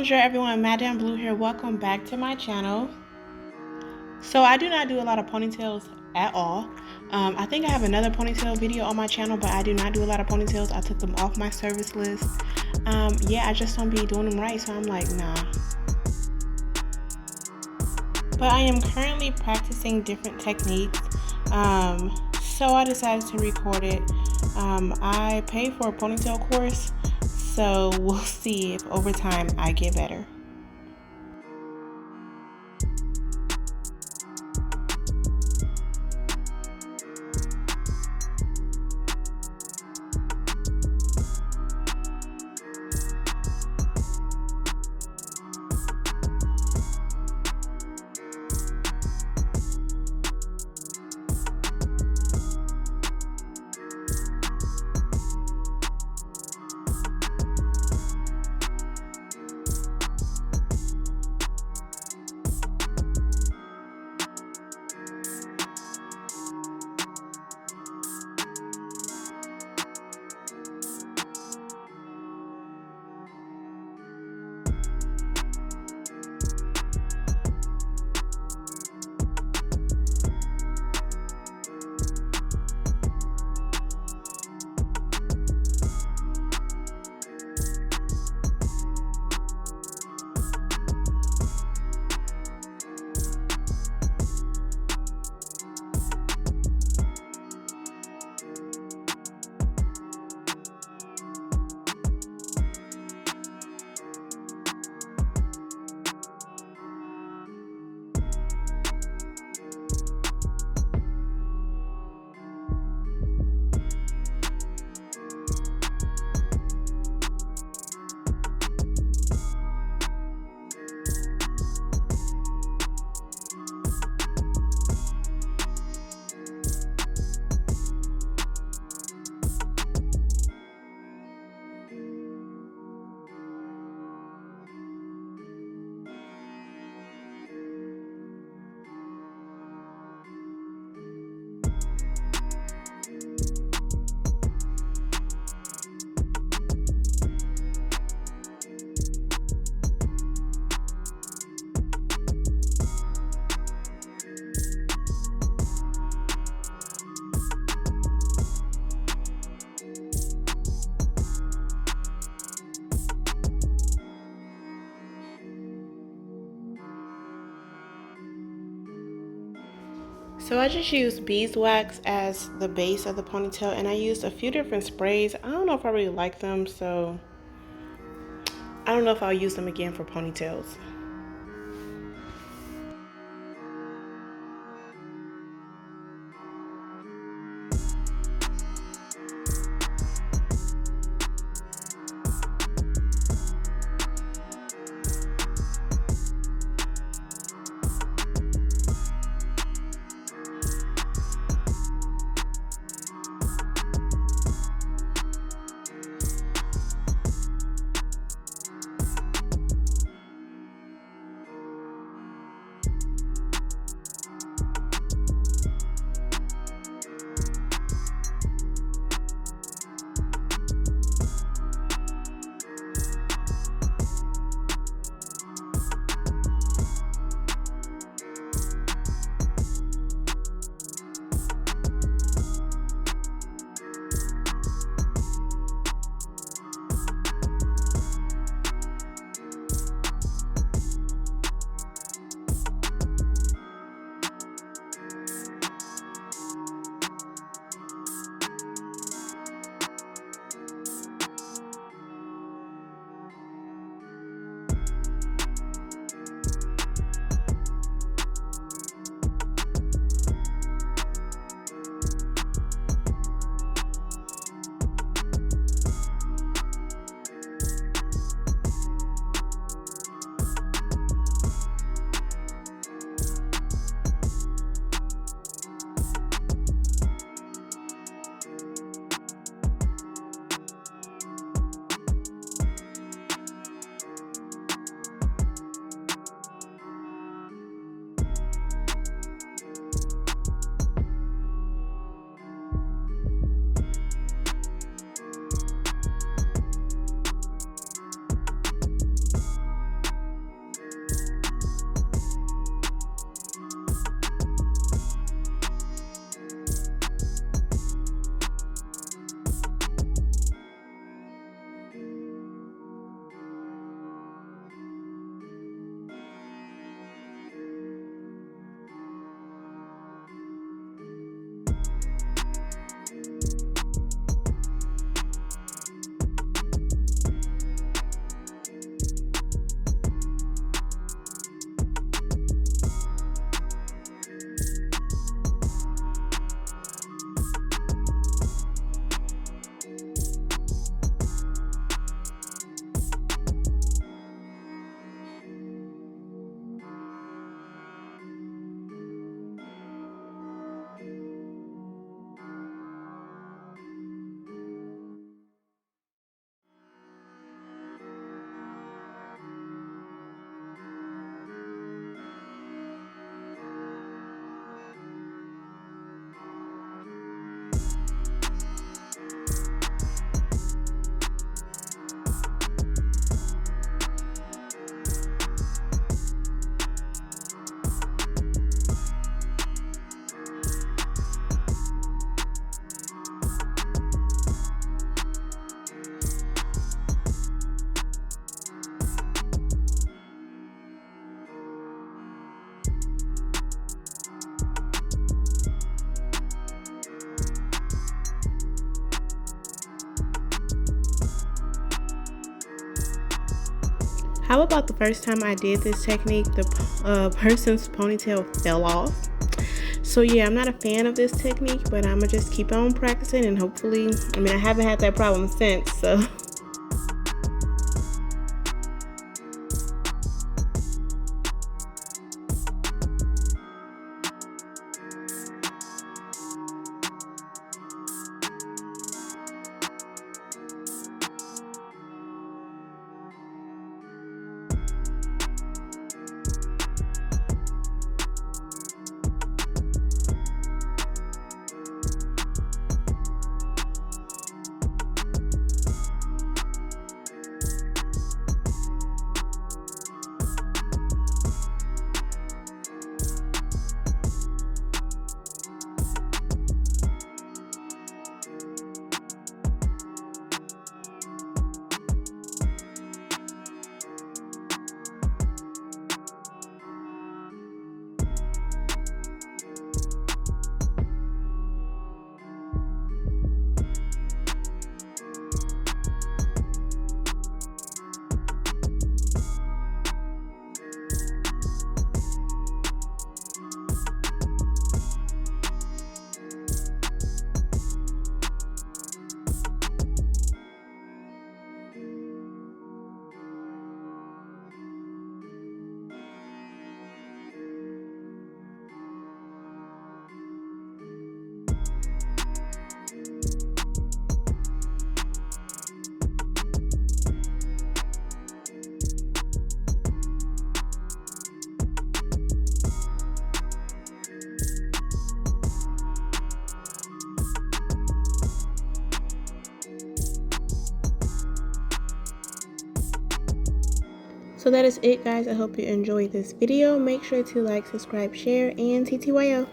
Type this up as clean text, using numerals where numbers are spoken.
Bonjour everyone, Madame Blue here. Welcome back to my channel. So I do not do a lot of ponytails at all. I think I have another ponytail video on my channel, but I do not do a lot of ponytails. I took them off my service list. Yeah, I just don't be doing them right, so I'm like, nah. But I am currently practicing different techniques. So I decided to record it. I paid for a ponytail course, so we'll see if over time I get better. So I just used beeswax as the base of the ponytail, and I used a few different sprays. I don't know if I really like them, so I don't know if I'll use them again for ponytails. How about the first time I did this technique, the person's ponytail fell off. So yeah, I'm not a fan of this technique, but I'm gonna just keep on practicing, and hopefully, I mean, I haven't had that problem since, so. So that is it, guys. I hope you enjoyed this video. Make sure to like, subscribe, share, and TTYO.